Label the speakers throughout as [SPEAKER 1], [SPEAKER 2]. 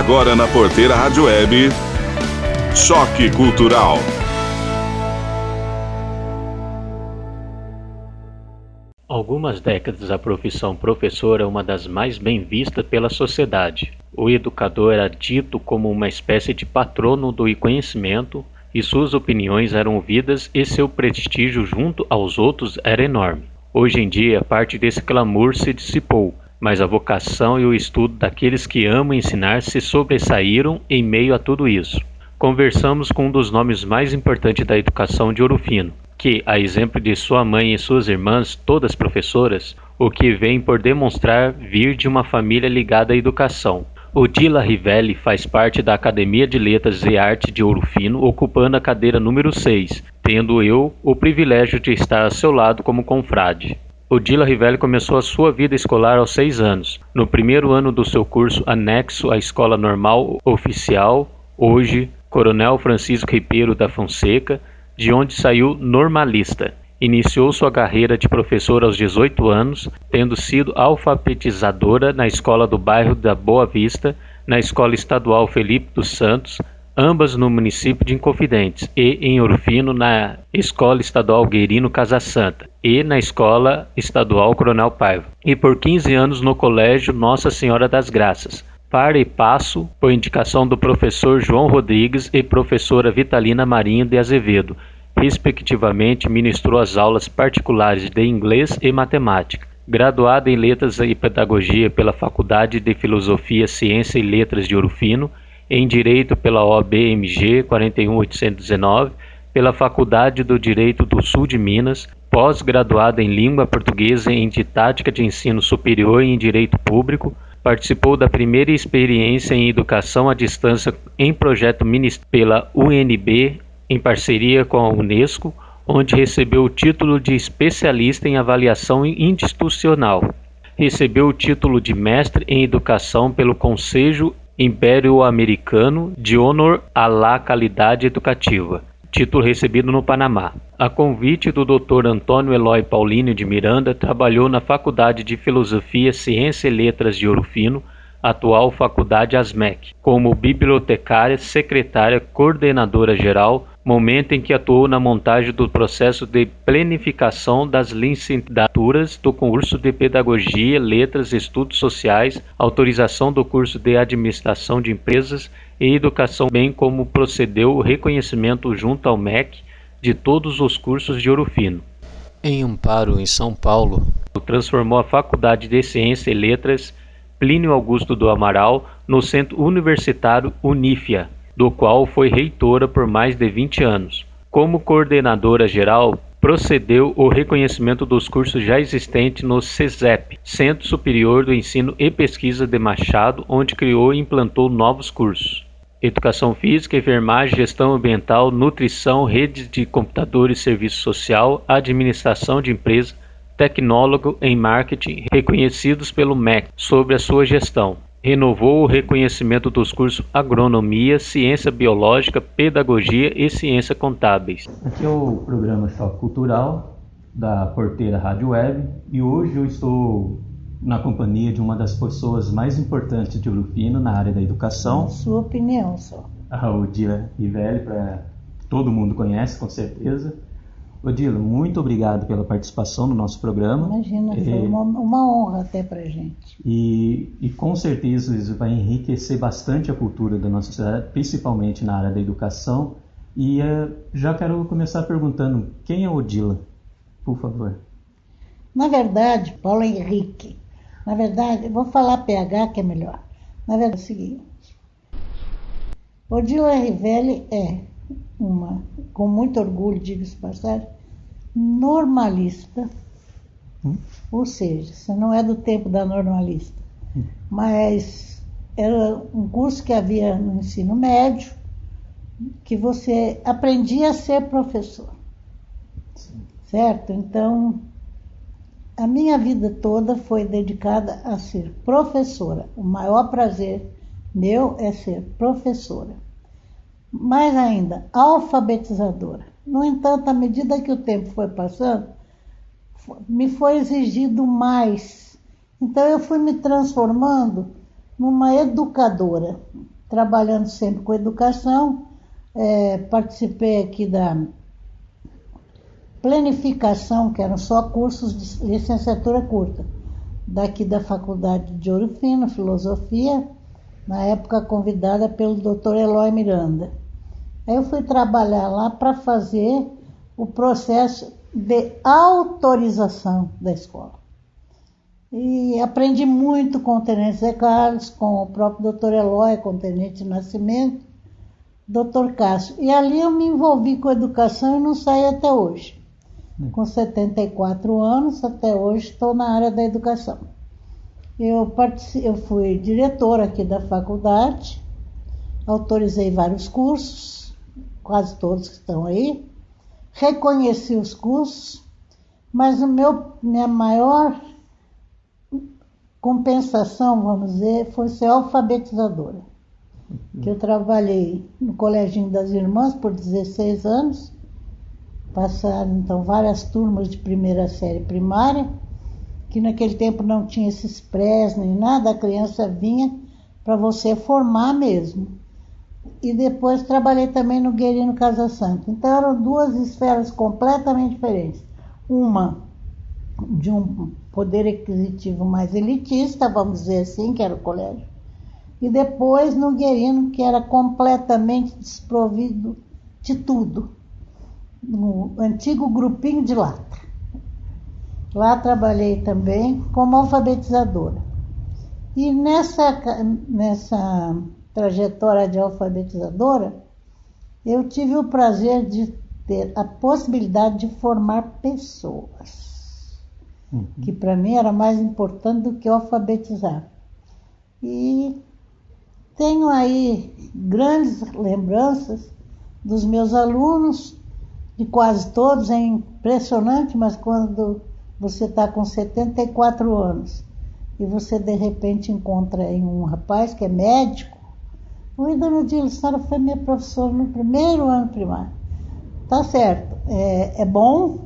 [SPEAKER 1] Agora na Porteira Rádio Web, Choque Cultural.
[SPEAKER 2] Algumas décadas a profissão professor é uma das mais bem vistas pela sociedade. O educador era dito como uma espécie de patrono do conhecimento e suas opiniões eram ouvidas e seu prestígio junto aos outros era enorme. Hoje em dia, parte desse clamor se dissipou, mas a vocação e o estudo daqueles que amam ensinar se sobressaíram em meio a tudo isso. Conversamos com um dos nomes mais importantes da educação de Ouro Fino, que, a exemplo de sua mãe e suas irmãs, todas professoras, o que vem por demonstrar vir de uma família ligada à educação. Odila Rivelli faz parte da Academia de Letras e Arte de Ouro Fino, ocupando a cadeira número 6, tendo eu o privilégio de estar a seu lado como confrade. Odila Rivelli começou a sua vida escolar aos 6 anos, no primeiro ano do seu curso anexo à Escola Normal Oficial, hoje Coronel Francisco Ribeiro da Fonseca, de onde saiu normalista. Iniciou sua carreira de professora aos 18 anos, tendo sido alfabetizadora na escola do bairro da Boa Vista, na Escola Estadual Felipe dos Santos, ambas no município de Inconfidentes, e em Ouro Fino na Escola Estadual Guerino Casa Santa, e na Escola Estadual Coronel Paiva, e por 15 anos no Colégio Nossa Senhora das Graças, par e passo por indicação do professor João Rodrigues e professora Vitalina Marinho de Azevedo, respectivamente ministrou as aulas particulares de inglês e matemática. Graduada em Letras e Pedagogia pela Faculdade de Filosofia, Ciência e Letras de Ouro Fino, em Direito pela OAB-MG 41819, pela Faculdade do Direito do Sul de Minas, pós-graduada em Língua Portuguesa e em Didática de Ensino Superior e em Direito Público, participou da primeira experiência em Educação à Distância em projeto pela UNB, em parceria com a Unesco, onde recebeu o título de especialista em avaliação institucional. Recebeu o título de mestre em educação pelo Conselho Ibero-Americano de Honor à la Qualidade Educativa, título recebido no Panamá. A convite do Dr. Antônio Eloy Paulino de Miranda, trabalhou na Faculdade de Filosofia, Ciência e Letras de Ouro Fino, atual Faculdade ASMEC, como bibliotecária, secretária, coordenadora geral, momento em que atuou na montagem do processo de planificação das licenciaturas do curso de Pedagogia, Letras e Estudos Sociais, autorização do curso de Administração de Empresas e Educação, bem como procedeu o reconhecimento junto ao MEC de todos os cursos de Ouro Fino. Em Amparo, em São Paulo, transformou a Faculdade de Ciência e Letras Plínio Augusto do Amaral no Centro Universitário Unifia, do qual foi reitora por mais de 20 anos. Como coordenadora geral, procedeu o reconhecimento dos cursos já existentes no CESEP, Centro Superior do Ensino e Pesquisa de Machado, onde criou e implantou novos cursos. Educação Física, Enfermagem, Gestão Ambiental, Nutrição, Redes de Computadores, Serviço Social, Administração de Empresas, Tecnólogo em Marketing, reconhecidos pelo MEC, sobre a sua gestão. Renovou o reconhecimento dos cursos Agronomia, Ciência Biológica, Pedagogia e Ciência Contábeis. Aqui é o programa Choque Cultural da Porteira Rádio Web e hoje eu estou na companhia de uma das pessoas mais importantes de Ouro Fino na área da educação.
[SPEAKER 3] Na sua opinião só.
[SPEAKER 2] A Odila Rivelli, para todo mundo conhece com certeza. Odila, muito obrigado pela participação no nosso programa.
[SPEAKER 3] Imagina, foi uma honra até pra gente.
[SPEAKER 2] E com certeza isso vai enriquecer bastante a cultura da nossa cidade, principalmente na área da educação. E já quero começar perguntando, quem é Odila, por favor?
[SPEAKER 3] Na verdade, Paulo Henrique, eu vou falar PH que é melhor. Na verdade é o seguinte, Odila Rivelli é uma, com muito orgulho, digo-se passagem, normalista, ou seja, você não é do tempo da normalista, mas era um curso que havia no ensino médio, que você aprendia a ser professor, certo? Então, a minha vida toda foi dedicada a ser professora. O maior prazer meu é ser professora. Mais ainda, alfabetizadora. No entanto, à medida que o tempo foi passando, me foi exigido mais. Então, eu fui me transformando numa educadora. trabalhando sempre com educação. Participei aqui da planificação, que eram só cursos de licenciatura curta, daqui da Faculdade de Ouro Fino, Filosofia, na época convidada pelo Dr. Eloy Miranda. Aí eu fui trabalhar lá para fazer o processo de autorização da escola. E aprendi muito com o Tenente Zé Carlos, com o próprio Dr. Eloy, com o Tenente Nascimento, Dr. Cássio. E ali eu me envolvi com a educação e não saí até hoje. Com 74 anos, até hoje estou na área da educação. Eu fui diretora aqui da faculdade, autorizei vários cursos, quase todos que estão aí, reconheci os cursos, mas minha maior compensação, vamos dizer, foi ser alfabetizadora. Que eu trabalhei no Coleginho das Irmãs por 16 anos, passaram então várias turmas de primeira série primária, que naquele tempo não tinha esses prés nem nada, a criança vinha para você formar mesmo. E depois trabalhei também no Guerino Casa Santa. Então eram duas esferas completamente diferentes. Uma de um poder aquisitivo mais elitista, vamos dizer assim, que era o colégio. E depois no Guerino, que era completamente desprovido de tudo. No antigo grupinho de lata. Lá trabalhei também como alfabetizadora. E nessa trajetória de alfabetizadora, eu tive o prazer de ter a possibilidade de formar pessoas, que para mim era mais importante do que alfabetizar. E tenho aí grandes lembranças dos meus alunos, de quase todos. É impressionante, mas quando você está com 74 anos e você de repente encontra aí um rapaz que é médico. Oi, dona Odila, a senhora foi minha professora no primeiro ano primário. Tá certo, é bom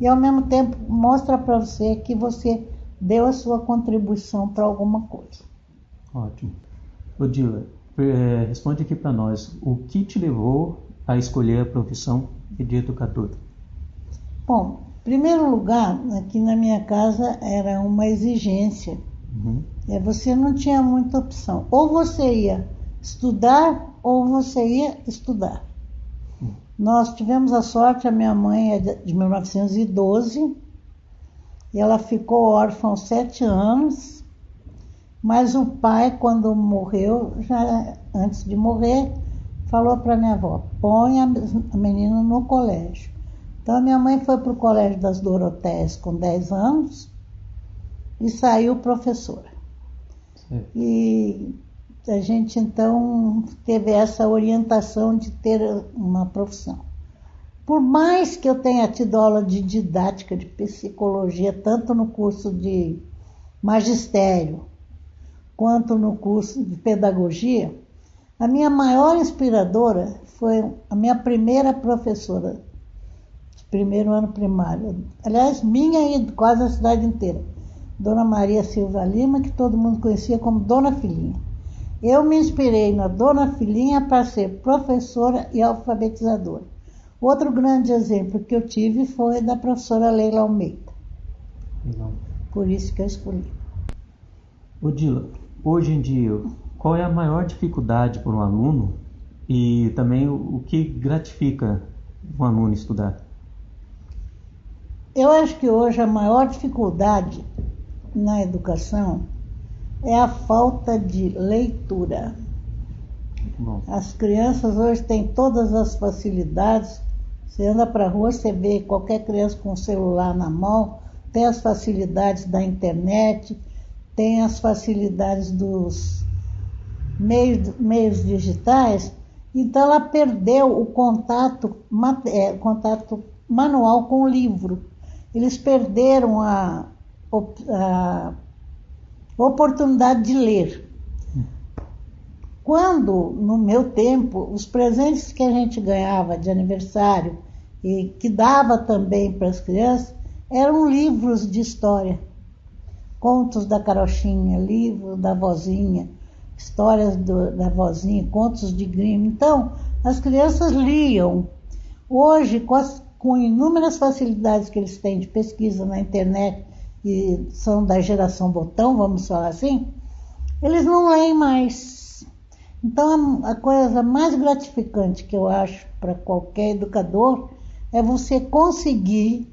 [SPEAKER 3] e ao mesmo tempo mostra para você que você deu a sua contribuição para alguma coisa.
[SPEAKER 4] Ótimo. Odila, responde aqui para nós, o que te levou a escolher a profissão de educador?
[SPEAKER 3] Bom, em primeiro lugar, aqui na minha casa era uma exigência. Você não tinha muita opção. Ou você ia estudar, ou você ia estudar. Nós tivemos a sorte, a minha mãe é de 1912, e ela ficou órfã aos 7 anos, mas o pai, quando morreu, já antes de morrer, falou para minha avó, põe a menina no colégio. Então a minha mãe foi para o Colégio das Doroteias com 10 anos e saiu professora. Sim. E a gente então teve essa orientação de ter uma profissão. Por mais que eu tenha tido aula de didática, de psicologia, tanto no curso de magistério quanto no curso de pedagogia, a minha maior inspiradora foi a minha primeira professora de primeiro ano primário. Aliás, minha e quase a cidade inteira. Dona Maria Silva Lima, que todo mundo conhecia como Dona Filhinha. Eu me inspirei na Dona Filhinha para ser professora e alfabetizadora. Outro grande exemplo que eu tive foi da professora Leila Almeida.
[SPEAKER 4] Legal.
[SPEAKER 3] Por isso que eu escolhi.
[SPEAKER 4] Odila, hoje em dia, qual é a maior dificuldade para um aluno e também o que gratifica um aluno estudar?
[SPEAKER 3] Eu acho que hoje a maior dificuldade na educação é a falta de leitura.
[SPEAKER 4] Bom.
[SPEAKER 3] As crianças hoje têm todas as facilidades. Você anda para a rua, você vê qualquer criança com celular na mão, tem as facilidades da internet, tem as facilidades dos meios digitais. Então ela perdeu o contato manual com o livro. Eles perderam a oportunidade de ler. Quando, no meu tempo, os presentes que a gente ganhava de aniversário e que dava também para as crianças eram livros de história. Contos da Carochinha, livro da vozinha, histórias da vozinha, contos de Grimm. Então, as crianças liam. Hoje, com inúmeras facilidades que eles têm de pesquisa na internet, e são da geração botão, vamos falar assim, eles não leem mais. Então, a coisa mais gratificante que eu acho para qualquer educador é você conseguir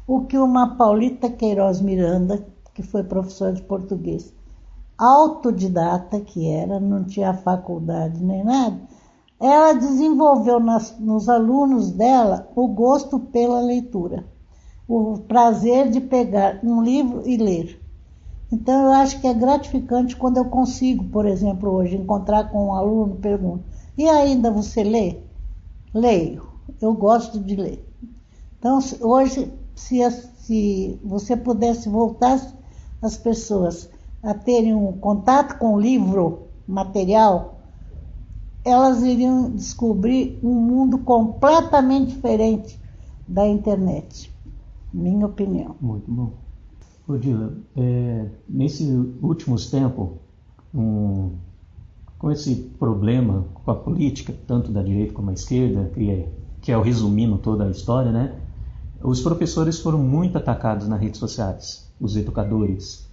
[SPEAKER 3] o que uma Paulita Queiroz Miranda, que foi professora de português, autodidata que era, não tinha faculdade nem nada, ela desenvolveu nos alunos dela o gosto pela leitura, o prazer de pegar um livro e ler. Então, eu acho que é gratificante quando eu consigo, por exemplo, hoje, encontrar com um aluno e pergunto: e ainda você lê? Leio, eu gosto de ler. Então, hoje, se você pudesse voltar as pessoas a terem um contato com o livro material, elas iriam descobrir um mundo completamente diferente da internet, minha opinião.
[SPEAKER 4] Muito bom. Odila, nesses últimos tempos, com esse problema com a política, tanto da direita como da esquerda, que é o resumindo toda a história, né? Os professores foram muito atacados nas redes sociais, os educadores.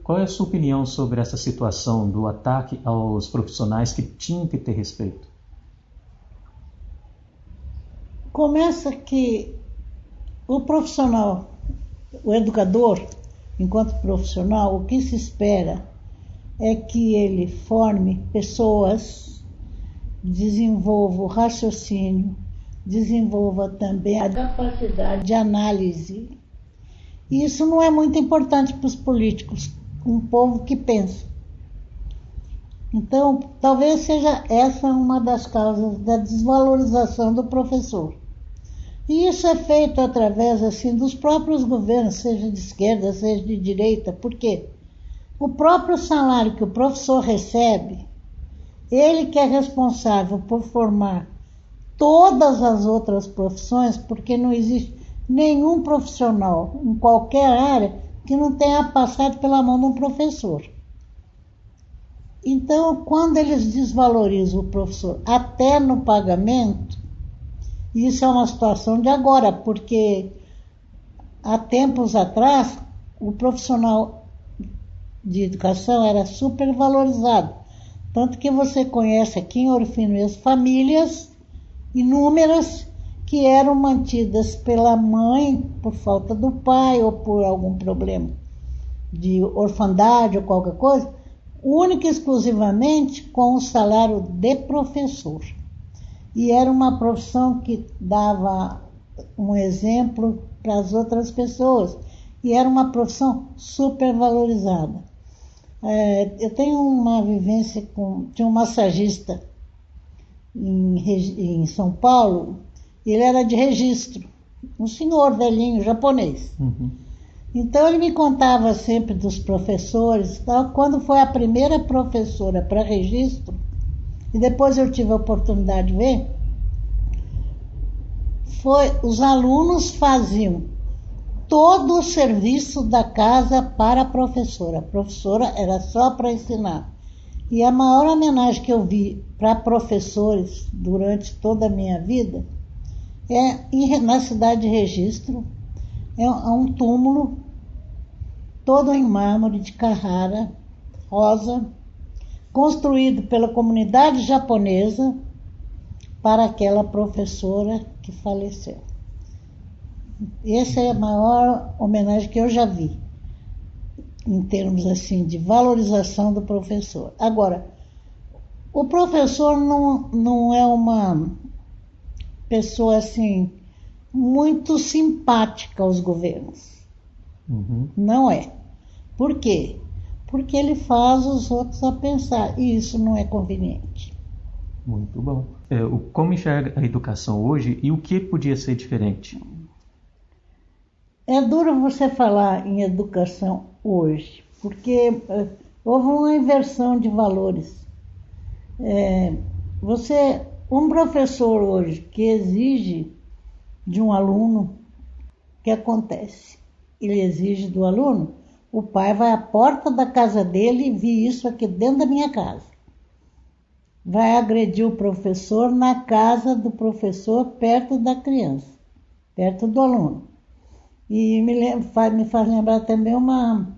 [SPEAKER 4] Qual é a sua opinião sobre essa situação do ataque aos profissionais que tinham que ter respeito?
[SPEAKER 3] Começa que o profissional, o educador, enquanto profissional, o que se espera é que ele forme pessoas, desenvolva o raciocínio, desenvolva também a capacidade de análise. E isso não é muito importante para os políticos, um povo que pensa. Então, talvez seja essa uma das causas da desvalorização do professor. E isso é feito através assim dos próprios governos, seja de esquerda, seja de direita, porque o próprio salário que o professor recebe, ele que é responsável por formar todas as outras profissões, porque não existe nenhum profissional em qualquer área que não tenha passado pela mão de um professor. Então, quando eles desvalorizam o professor até no pagamento, isso é uma situação de agora, porque há tempos atrás o profissional de educação era super valorizado. Tanto que você conhece aqui em Ouro Fino mesmo famílias inúmeras que eram mantidas pela mãe por falta do pai ou por algum problema de orfandade ou qualquer coisa, única e exclusivamente com o salário de professor. E era uma profissão que dava um exemplo para as outras pessoas. E era uma profissão super valorizada. Eu tenho uma vivência tinha um massagista em São Paulo, ele era de registro, um senhor velhinho japonês.
[SPEAKER 4] Uhum.
[SPEAKER 3] Então ele me contava sempre dos professores, tal. Quando foi a primeira professora para registro, e depois eu tive a oportunidade de ver, os alunos faziam todo o serviço da casa para a professora. A professora era só para ensinar. E a maior homenagem que eu vi para professores durante toda a minha vida na cidade de Registro, é um túmulo todo em mármore de Carrara, rosa, construído pela comunidade japonesa para aquela professora que faleceu. Essa é a maior homenagem que eu já vi, em termos assim de valorização do professor. Agora, o professor não é uma pessoa assim muito simpática aos governos.
[SPEAKER 4] Uhum.
[SPEAKER 3] Não é. Por quê? Porque ele faz os outros a pensar, e isso não é conveniente.
[SPEAKER 4] Muito bom. Como enxerga a educação hoje e o que podia ser diferente?
[SPEAKER 3] É duro você falar em educação hoje, porque houve uma inversão de valores. Um professor hoje que exige de um aluno, o que acontece? Ele exige do aluno O pai vai à porta da casa dele e vi isso aqui dentro da minha casa. Vai agredir o professor na casa do professor, perto da criança, perto do aluno. E me faz lembrar também uma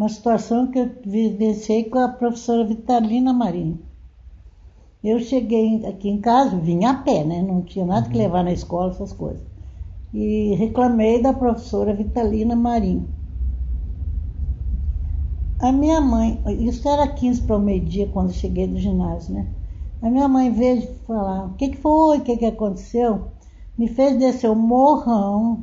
[SPEAKER 3] situação que eu vivenciei com a professora Vitalina Marinho. Eu cheguei aqui em casa, vim a pé, né? Não tinha nada que levar na escola, essas coisas. E reclamei da professora Vitalina Marinho. A minha mãe, isso era 15 para o meio-dia quando eu cheguei do ginásio, né? A minha mãe veio falar, o que foi, o que aconteceu? Me fez descer o morrão,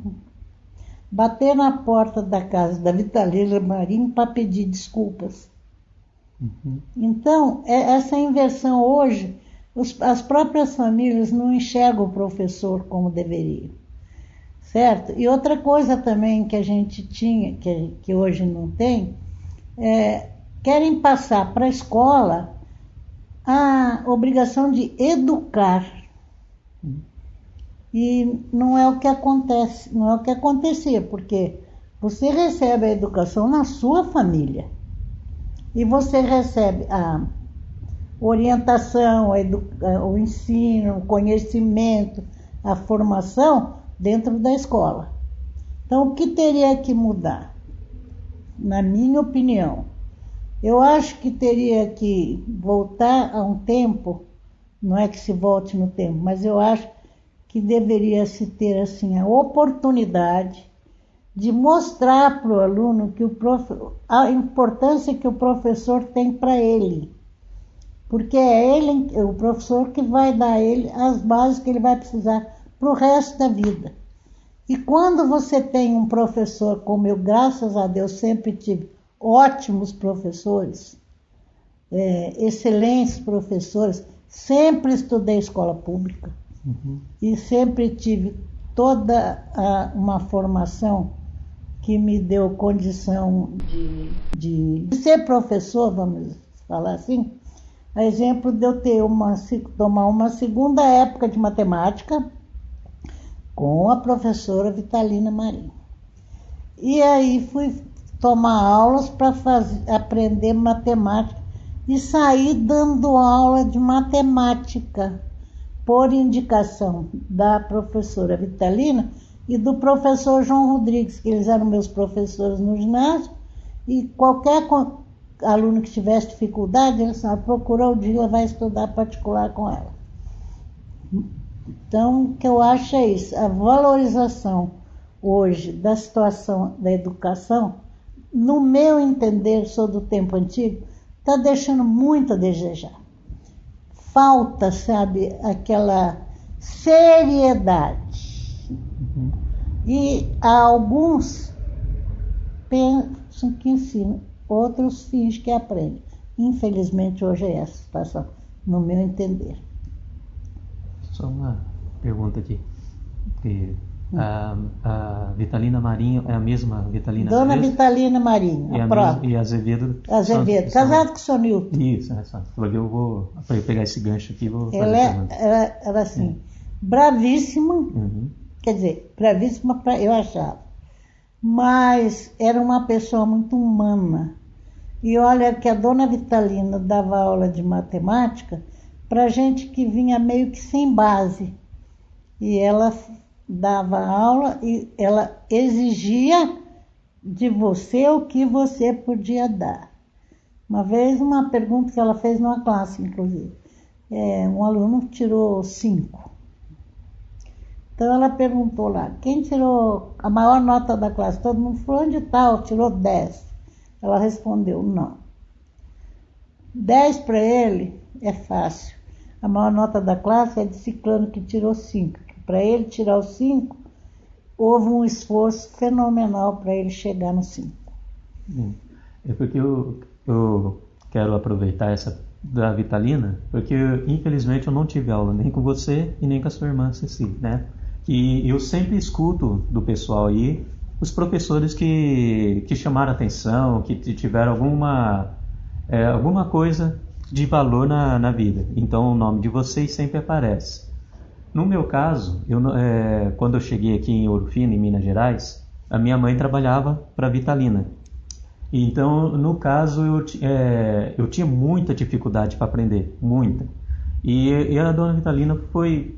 [SPEAKER 3] bater na porta da casa da Vitalina Marinho para pedir desculpas. Então, essa inversão hoje, as próprias famílias não enxergam o professor como deveriam, certo? E outra coisa também que a gente tinha, que hoje não tem, querem passar para a escola a obrigação de educar. E não é o que acontece, não é o que acontecia, porque você recebe a educação na sua família e você recebe a orientação, o ensino, o conhecimento, a formação dentro da escola. Então, o que teria que mudar? Na minha opinião, eu acho que teria que voltar a um tempo, não é que se volte no tempo, mas eu acho que deveria se ter assim a oportunidade de mostrar para o aluno que a importância que o professor tem para ele. Porque é ele, o professor, que vai dar a ele as bases que ele vai precisar para o resto da vida. E quando você tem um professor, como eu, graças a Deus, sempre tive ótimos professores, excelentes professores, sempre estudei escola pública e sempre tive toda uma formação que me deu condição de ser professor, vamos falar assim, a exemplo de eu ter tomar uma segunda época de matemática com a professora Vitalina Marinho. E aí fui tomar aulas para aprender matemática e saí dando aula de matemática por indicação da professora Vitalina e do professor João Rodrigues, que eles eram meus professores no ginásio, e qualquer aluno que tivesse dificuldade, eles falavam, procura o Dila, vai estudar particular com ela. Então, o que eu acho é isso, a valorização hoje da situação da educação, no meu entender, sou do tempo antigo, está deixando muito a desejar. Falta, sabe, aquela seriedade. E alguns pensam que ensinam, outros fingem que aprendem. Infelizmente, hoje é essa situação, no meu entender.
[SPEAKER 4] Só uma pergunta aqui. A Vitalina Marinho é a mesma Vitalina
[SPEAKER 3] Dona
[SPEAKER 4] Azevedo?
[SPEAKER 3] Vitalina Marinho, a própria.
[SPEAKER 4] E Azevedo?
[SPEAKER 3] Azevedo, casado com o senhor Nilton.
[SPEAKER 4] Isso, eu vou pegar esse gancho aqui.
[SPEAKER 3] Ela era assim, bravíssima, quer dizer, bravíssima eu achava, mas era uma pessoa muito humana. E olha que a dona Vitalina dava aula de matemática para gente que vinha meio que sem base. E ela dava aula e ela exigia de você o que você podia dar. Uma vez, uma pergunta que ela fez numa classe, inclusive. Um aluno tirou 5. Então ela perguntou lá, quem tirou a maior nota da classe? Todo mundo falou, onde tal? Tirou 10. Ela respondeu, não. 10 para ele é fácil. A maior nota da classe é de ciclano que tirou 5. Para ele tirar os 5, houve um esforço fenomenal para ele chegar no 5.
[SPEAKER 4] É porque eu quero aproveitar essa da Vitalina, porque infelizmente eu não tive aula nem com você e nem com a sua irmã Ceci, né? E eu sempre escuto do pessoal aí os professores que chamaram atenção, que tiveram alguma coisa de valor na vida. Então o nome de vocês sempre aparece. No meu caso, quando eu cheguei aqui em Ouro Fino, em Minas Gerais, a minha mãe trabalhava para a Vitalina. Então, no caso, eu tinha muita dificuldade para aprender, muita. E a dona Vitalina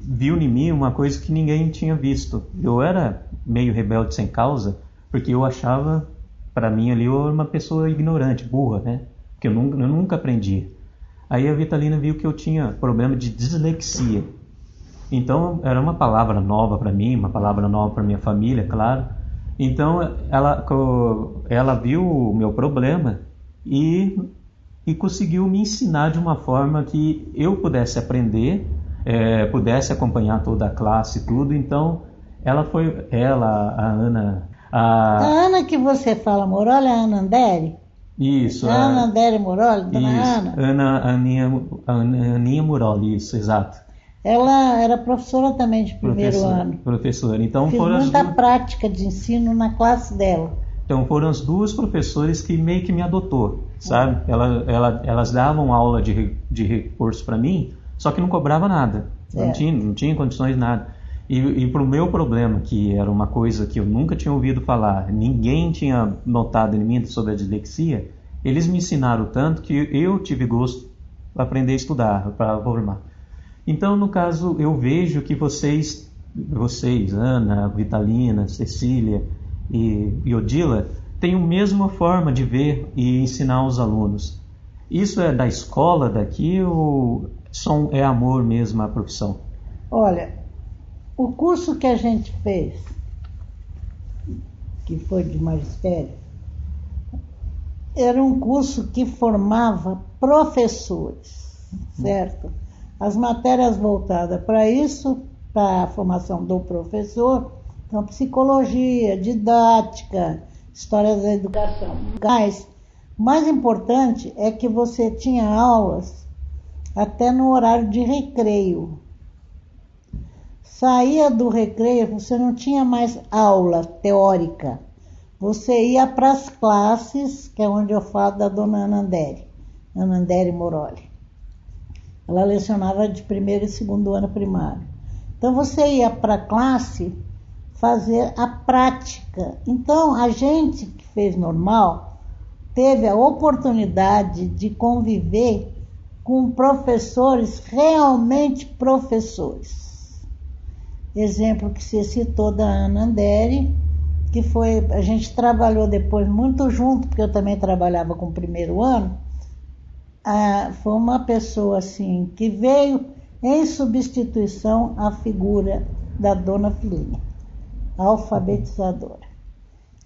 [SPEAKER 4] viu em mim uma coisa que ninguém tinha visto. Eu era meio rebelde sem causa, porque eu achava, para mim ali, eu era uma pessoa ignorante, burra, né? Porque eu nunca aprendi. Aí a Vitalina viu que eu tinha problema de dislexia. Então, era uma palavra nova para mim, uma palavra nova para minha família, claro. Então, ela viu o meu problema e conseguiu me ensinar de uma forma que eu pudesse aprender, pudesse acompanhar toda a classe e tudo. Então, a Ana...
[SPEAKER 3] A Ana que você fala, Moroli, é a Ana Andere?
[SPEAKER 4] Isso.
[SPEAKER 3] A Ana Andere Moroli, dona Ana?
[SPEAKER 4] Aninha Moroli, isso, exato.
[SPEAKER 3] Ela era professora também de primeiro ano.
[SPEAKER 4] Professora. Então,
[SPEAKER 3] Fiz muita prática de ensino na classe dela.
[SPEAKER 4] Então foram as duas professores que meio que me adotou, sabe? Elas davam aula de recurso para mim, só que não cobrava nada. Não tinha condições de nada. E para o meu problema, que era uma coisa que eu nunca tinha ouvido falar, ninguém tinha notado em mim sobre a dislexia, eles me ensinaram tanto que eu tive gosto para aprender a estudar, para formar. Então, no caso, eu vejo que vocês, Ana, Vitalina, Cecília e Odila, têm a mesma forma de ver e ensinar os alunos. Isso é da escola daqui ou é amor mesmo à profissão?
[SPEAKER 3] Olha, o curso que a gente fez, que foi de magistério, era um curso que formava professores, certo? As matérias voltadas para isso, para a formação do professor, então psicologia, didática, história da educação. Mas o mais importante é que você tinha aulas até no horário de recreio. Saía do recreio, você não tinha mais aula teórica. Você ia para as classes, que é onde eu falo da dona Ana Andere Moroli. Ela lecionava de primeiro e segundo ano primário. Então você ia para a classe fazer a prática. Então a gente que fez normal teve a oportunidade de conviver com professores realmente professores. Exemplo que você citou da Ana Andere, que a gente trabalhou depois muito junto, porque eu também trabalhava com o primeiro ano. Foi uma pessoa assim que veio em substituição à figura da dona Filinha, alfabetizadora.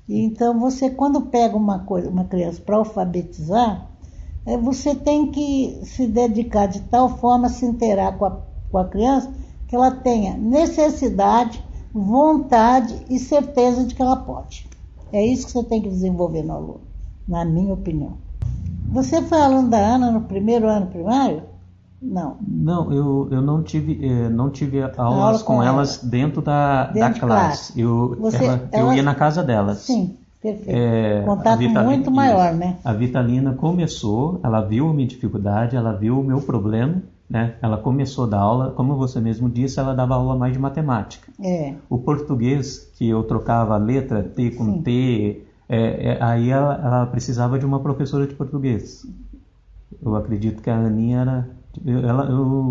[SPEAKER 3] E então você, quando pega uma criança para alfabetizar, você tem que se dedicar de tal forma a se inteirar com a criança que ela tenha necessidade, vontade e certeza de que ela pode. É isso que você tem que desenvolver no aluno, na minha opinião. Você foi aluno da Ana no primeiro ano primário? Não. Não,
[SPEAKER 4] eu não tive aulas com elas dentro da classe. Eu ia na casa delas.
[SPEAKER 3] Sim, perfeito. Contato muito maior, né?
[SPEAKER 4] A Vitalina começou, ela viu a minha dificuldade, ela viu o meu problema, né? Ela começou a dar aula, como você mesmo disse, ela dava aula mais de matemática. O português, que eu trocava a letra T com T... aí ela precisava de uma professora de português. Eu acredito que a Aninha era...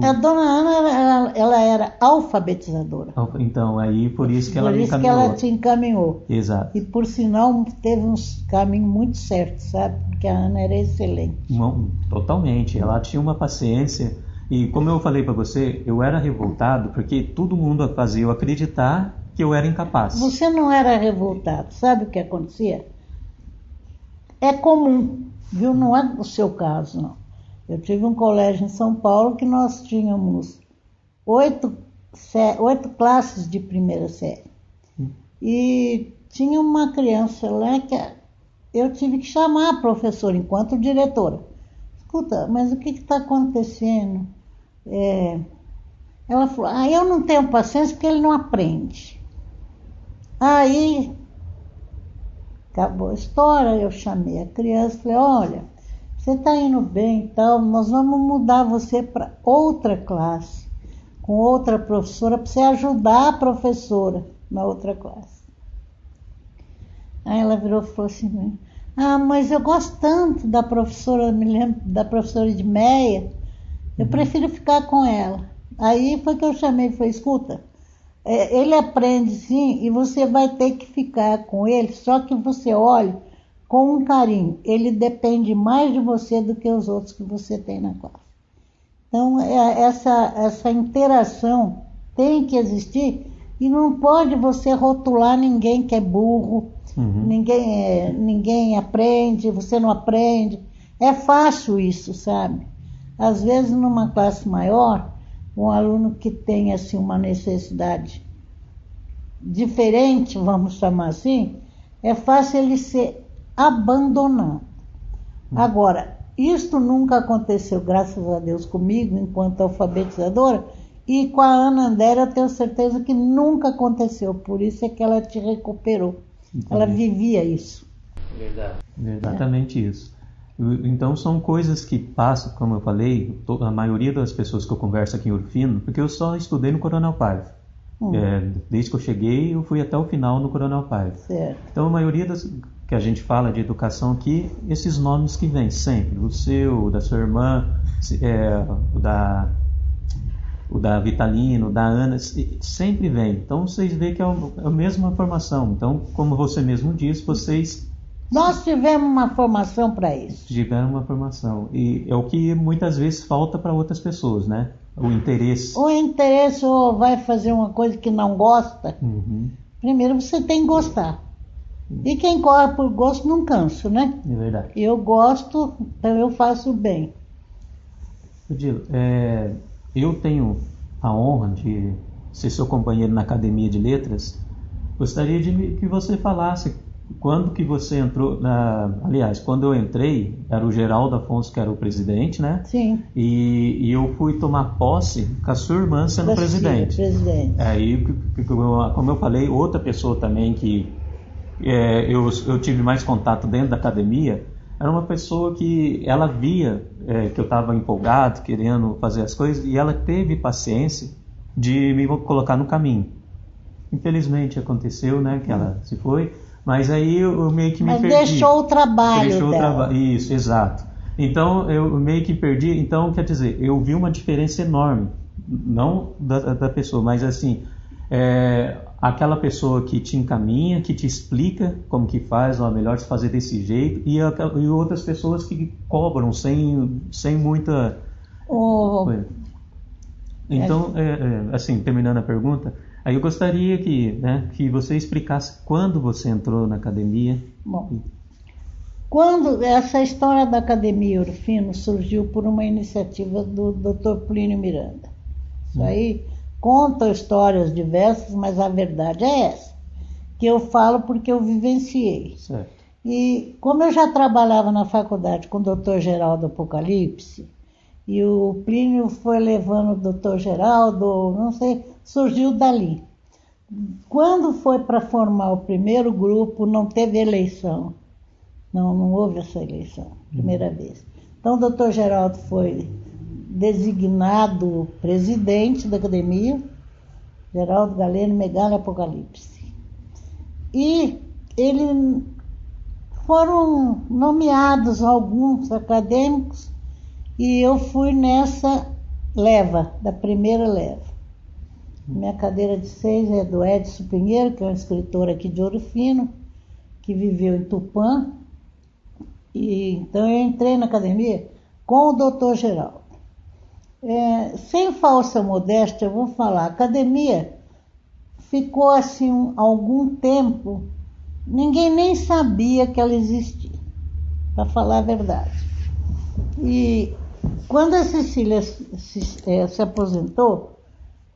[SPEAKER 3] A dona Ana, ela era alfabetizadora.
[SPEAKER 4] Então, aí por isso que ela me encaminhou.
[SPEAKER 3] Por isso que ela te encaminhou.
[SPEAKER 4] Exato.
[SPEAKER 3] E por sinal, teve uns caminhos muito certos, sabe? Porque a Ana era excelente.
[SPEAKER 4] Totalmente. Ela tinha uma paciência. E como eu falei para você, eu era revoltado porque todo mundo fazia eu acreditar que eu era incapaz.
[SPEAKER 3] Você não era revoltado. Sabe o que acontecia? É comum, viu? Não é o seu caso, não. Eu tive um colégio em São Paulo que nós tínhamos 8 classes de primeira série. E tinha uma criança lá que eu tive que chamar a professora enquanto diretora. Escuta, mas o que está acontecendo? Ela falou, eu não tenho paciência porque ele não aprende. Aí, acabou a história, eu chamei a criança e falei, olha, você está indo bem e tal, nós vamos mudar você para outra classe, com outra professora, para você ajudar a professora na outra classe. Aí ela virou e falou assim, Ah, mas eu gosto tanto da professora, me lembro da professora Edmeia, eu prefiro ficar com ela. Aí foi que eu chamei e falei, escuta, ele aprende sim e você vai ter que ficar com ele, só que você olhe com um carinho. Ele depende mais de você do que os outros que você tem na classe. Então, essa interação tem que existir e não pode você rotular ninguém que é burro, ninguém aprende, você não aprende. É fácil isso, sabe? Às vezes, numa classe maior, um aluno que tem assim, uma necessidade diferente, vamos chamar assim, é fácil ele ser abandonado. Agora, isto nunca aconteceu, graças a Deus, comigo, enquanto alfabetizadora, e com a Ana Andere eu tenho certeza que nunca aconteceu, por isso é que ela te recuperou. Entendi. Ela vivia isso.
[SPEAKER 4] Verdade. Exatamente isso. Então são coisas que passam, como eu falei, a maioria das pessoas que eu converso aqui em Ouro Fino, porque eu só estudei no Coronel Paiva. Desde que eu cheguei, eu fui até o final no Coronel Paiva.
[SPEAKER 3] Certo.
[SPEAKER 4] Então a maioria das que a gente fala de educação aqui, esses nomes que vêm sempre, o seu, o da sua irmã, o da Vitalino, da Ana, sempre vem. Então vocês veem que é a mesma formação. Então, como você mesmo disse,
[SPEAKER 3] nós tivemos uma formação para isso.
[SPEAKER 4] Tiveram uma formação. E é o que muitas vezes falta para outras pessoas, né? O interesse.
[SPEAKER 3] O interesse, ou vai fazer uma coisa que não gosta, primeiro você tem que gostar. E quem corre por gosto não cansa, né?
[SPEAKER 4] É verdade.
[SPEAKER 3] Eu gosto, então eu faço bem.
[SPEAKER 4] Odilo, eu tenho a honra de ser seu companheiro na Academia de Letras. Gostaria que você falasse quando que você entrou, aliás, quando eu entrei, era o Geraldo Afonso que era o presidente, né?
[SPEAKER 3] Sim.
[SPEAKER 4] E eu fui tomar posse com a sua irmã sendo presidente. Aí, como eu falei, outra pessoa também que eu tive mais contato dentro da academia, era uma pessoa que ela via que eu estava empolgado, querendo fazer as coisas, e ela teve paciência de me colocar no caminho. Infelizmente aconteceu, né, que ela se foi, mas aí eu meio que me perdi.
[SPEAKER 3] Mas deixou o trabalho dela.
[SPEAKER 4] Isso, exato. Então eu meio que perdi. Então, quer dizer, eu vi uma diferença enorme, não da pessoa, mas assim, aquela pessoa que te encaminha, que te explica como que faz, ou melhor se fazer desse jeito, e outras pessoas que cobram sem muita... Então, assim, terminando a pergunta, aí eu gostaria que você explicasse quando você entrou na academia.
[SPEAKER 3] Bom, quando essa história da Academia Ouro Fino surgiu por uma iniciativa do Dr. Plínio Miranda. Isso aí conta histórias diversas, mas a verdade é essa, que eu falo porque eu vivenciei.
[SPEAKER 4] Certo.
[SPEAKER 3] E como eu já trabalhava na faculdade com o Dr. Geraldo Apocalipse, e o Plínio foi levando o Dr. Geraldo, não sei, surgiu dali. Quando foi para formar o primeiro grupo, não teve eleição. Não houve essa eleição, primeira vez. Então o Dr. Geraldo foi designado presidente da academia, Geraldo Galeno Megalha Apocalipse. E foram nomeados alguns acadêmicos e eu fui nessa da primeira leva. Minha cadeira de 6 é do Edson Pinheiro, que é um escritor aqui de Ouro Fino, que viveu em Tupã. Então eu entrei na academia com o Dr. Geraldo. Sem falsa modéstia, eu vou falar, a academia ficou assim algum tempo, ninguém nem sabia que ela existia, para falar a verdade. E quando a Cecília se aposentou,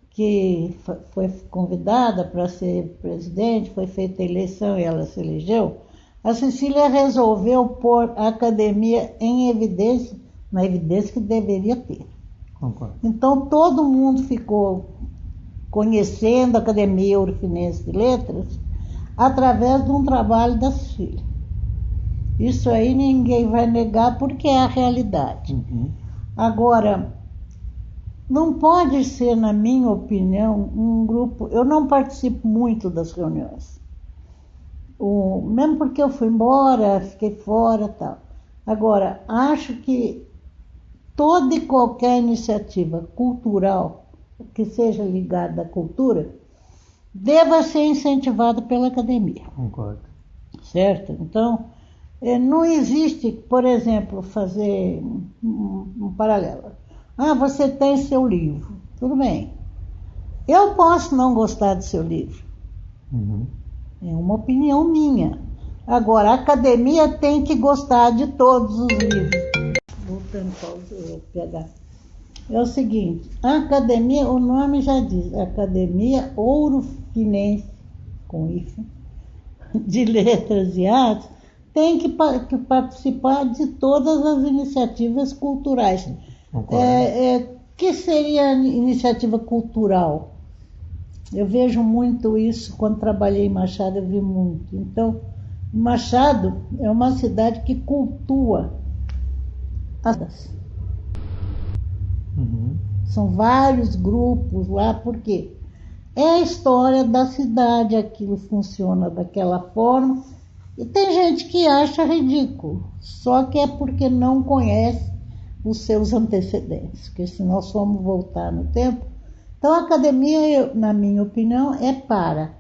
[SPEAKER 3] que foi convidada para ser presidente, foi feita a eleição e ela se elegeu, a Cecília resolveu pôr a academia em evidência, na evidência que deveria ter.
[SPEAKER 4] Concordo.
[SPEAKER 3] Então todo mundo ficou conhecendo a Academia Ourofinense de Letras através de um trabalho da Cecília. Isso aí ninguém vai negar porque é a realidade. Agora, não pode ser, na minha opinião, um grupo... Eu não participo muito das reuniões. mesmo porque eu fui embora, fiquei fora e tal. Agora, acho que toda e qualquer iniciativa cultural que seja ligada à cultura deva ser incentivada pela academia.
[SPEAKER 4] Concordo.
[SPEAKER 3] Certo? Então, não existe, por exemplo, fazer um paralelo. Você tem seu livro. Tudo bem. Eu posso não gostar do seu livro. É uma opinião minha. Agora, a academia tem que gostar de todos os livros. Voltando para o PH. É o seguinte, a academia, o nome já diz, Academia Ouro Finense, com IFE, de Letras e Artes, tem que participar de todas as iniciativas culturais. Que seria iniciativa cultural? Eu vejo muito isso, quando trabalhei em Machado, eu vi muito. Então, Machado é uma cidade que cultua as... São vários grupos lá, porque é a história da cidade, aquilo funciona daquela forma. E tem gente que acha ridículo, só que é porque não conhece os seus antecedentes, porque se nós formos voltar no tempo. Então a academia, na minha opinião, é para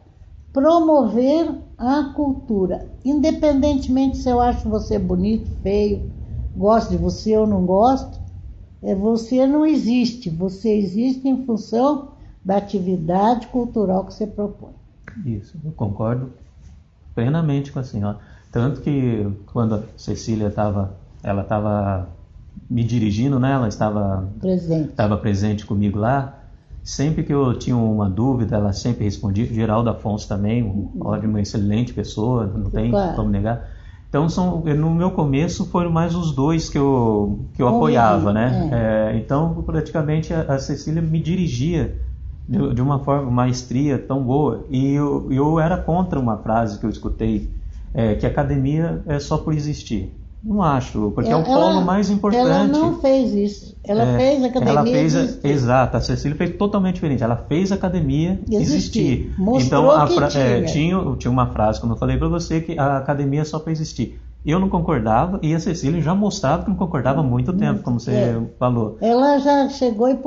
[SPEAKER 3] promover a cultura, independentemente se eu acho você bonito, feio, gosto de você ou não gosto. Você não existe, você existe em função da atividade cultural que você propõe.
[SPEAKER 4] Isso, eu concordo plenamente com a senhora. Tanto que quando a Cecília estava me dirigindo, né? Ela estava presente comigo lá. Sempre que eu tinha uma dúvida, ela sempre respondia. Geraldo Afonso também, uma excelente pessoa, não tem como negar. Então, no meu começo, foram mais os dois que eu apoiava, né? Então, praticamente, a Cecília me dirigia de uma forma, maestria tão boa. E eu era contra uma frase que eu escutei, que a academia é só por existir. Não acho, porque é o polo mais importante.
[SPEAKER 3] Ela não fez isso. Ela fez a academia existir.
[SPEAKER 4] Exato, a Cecília fez totalmente diferente. Ela fez a academia existir.
[SPEAKER 3] Mostrou
[SPEAKER 4] então,
[SPEAKER 3] que
[SPEAKER 4] tinha uma frase, como eu falei para você, que a academia é só para existir. Eu não concordava e a Cecília já mostrava que não concordava há muito tempo, como você falou.
[SPEAKER 3] Ela já chegou e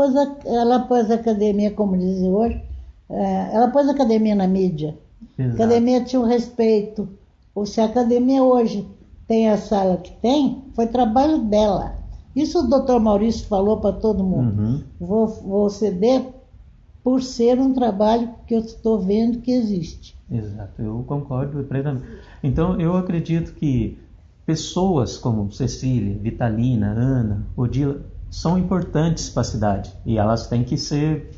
[SPEAKER 3] ela pôs a academia, como dizem hoje, ela pôs a academia na mídia.
[SPEAKER 4] Exato.
[SPEAKER 3] A academia tinha um respeito. Ou se a academia hoje tem a sala que tem, foi trabalho dela. Isso o Dr. Maurício falou para todo mundo. Vou ceder por ser um trabalho que eu estou vendo que existe.
[SPEAKER 4] Exato, eu concordo plenamente. Então, eu acredito que pessoas como Cecília, Vitalina, Ana, Odila, são importantes para a cidade. E elas têm que ser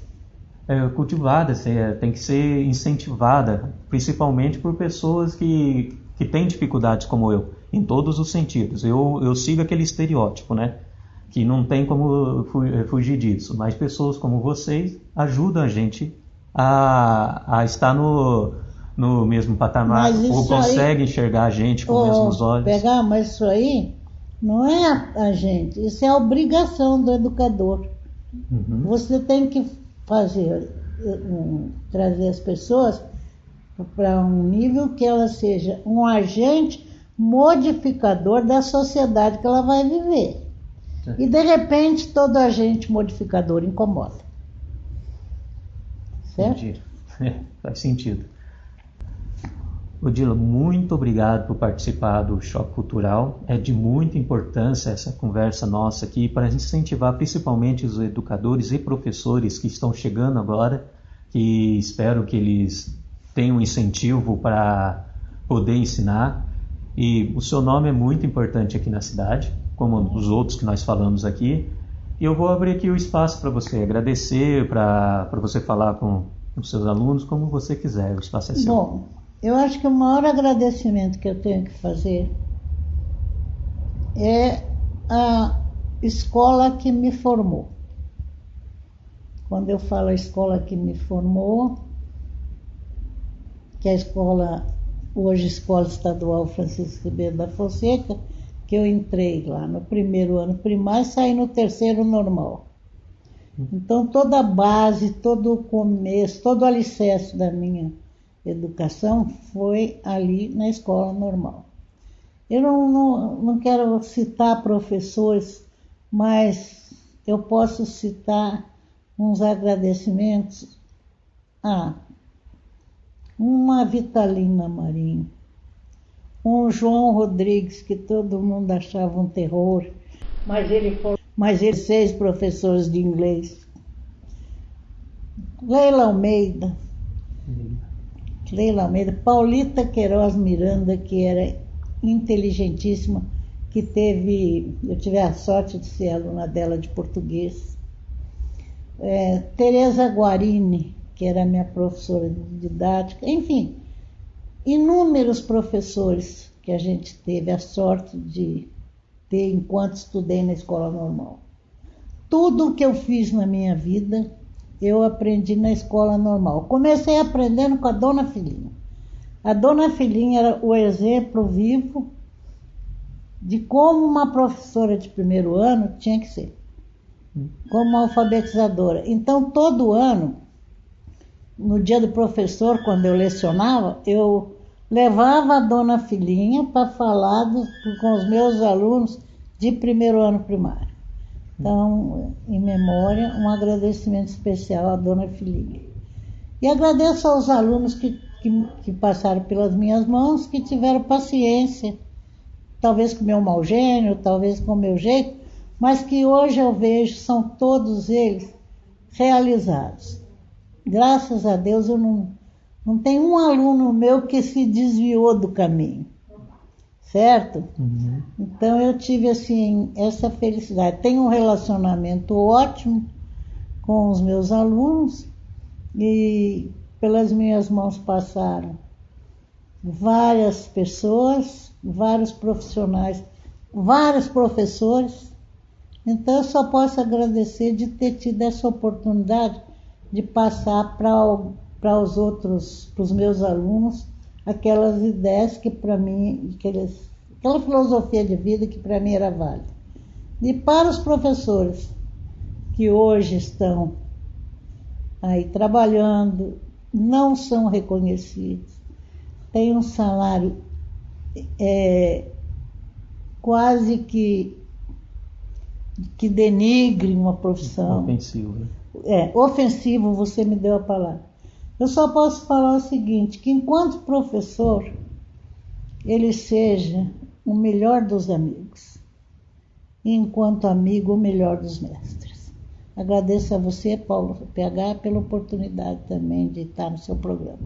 [SPEAKER 4] cultivadas, têm que ser incentivadas, principalmente por pessoas que têm dificuldades como eu, em todos os sentidos. Eu sigo aquele estereótipo, né? Que não tem como fugir disso. Mas pessoas como vocês ajudam a gente a estar no mesmo patamar, ou conseguem enxergar a gente com os mesmos olhos.
[SPEAKER 3] Mas isso aí não é a gente, isso é a obrigação do educador. Você tem que trazer as pessoas para um nível que ela seja um agente modificador da sociedade que ela vai viver. E de repente todo agente modificador incomoda. Certo?
[SPEAKER 4] Entendi. Faz sentido. Odila, muito obrigado por participar do Choque Cultural. É de muita importância essa conversa nossa aqui para incentivar principalmente os educadores e professores que estão chegando agora, que espero que eles tenham incentivo para poder ensinar. E o seu nome é muito importante aqui na cidade, como os outros que nós falamos aqui. E eu vou abrir aqui o espaço para você agradecer, para você falar com os seus alunos, como você quiser. O espaço é seu.
[SPEAKER 3] Bom, eu acho que o maior agradecimento que eu tenho que fazer é a escola que me formou. Quando eu falo a escola que me formou, que é a escola, hoje Escola Estadual Francisco Ribeiro da Fonseca, que eu entrei lá no primeiro ano primário e saí no terceiro normal. Então toda a base, todo o começo, todo o alicerce da minha educação foi ali na escola normal. Eu não quero citar professores, mas eu posso citar uns agradecimentos a uma Vitalina Marinho, um João Rodrigues, que todo mundo achava um terror, mas ele 6 professores de inglês. Leila Almeida, Paulita Queiroz Miranda, que era inteligentíssima, eu tive a sorte de ser aluna dela de português. Tereza Guarini, que era minha professora de didática, enfim, inúmeros professores que a gente teve a sorte de ter enquanto estudei na escola normal. Tudo que eu fiz na minha vida, eu aprendi na escola normal. Comecei aprendendo com a Dona Filinha. A Dona Filinha era o exemplo vivo de como uma professora de primeiro ano tinha que ser, como alfabetizadora. Então, todo ano, no dia do professor, quando eu lecionava, eu levava a Dona Filinha para falar com os meus alunos de primeiro ano primário. Então, em memória, um agradecimento especial à Dona Filinha. E agradeço aos alunos que passaram pelas minhas mãos, que tiveram paciência, talvez com o meu mau gênio, talvez com o meu jeito, mas que hoje eu vejo, são todos eles realizados. Graças a Deus eu não tenho um aluno meu que se desviou do caminho, certo? Uhum. Então eu tive assim essa felicidade. Tenho um relacionamento ótimo com os meus alunos e pelas minhas mãos passaram várias pessoas, vários profissionais, vários professores. Então eu só posso agradecer de ter tido essa oportunidade de passar para os outros, para os meus alunos, aquelas ideias que para mim, aquela filosofia de vida que para mim era válida. E para os professores que hoje estão aí trabalhando, não são reconhecidos, têm um salário quase que denigre uma profissão.
[SPEAKER 4] Ofensivo.
[SPEAKER 3] Ofensivo, você me deu a palavra. Eu só posso falar o seguinte, que enquanto professor, ele seja o melhor dos amigos, e enquanto amigo, o melhor dos mestres. Agradeço a você, Paulo PH, pela oportunidade também de estar no seu programa.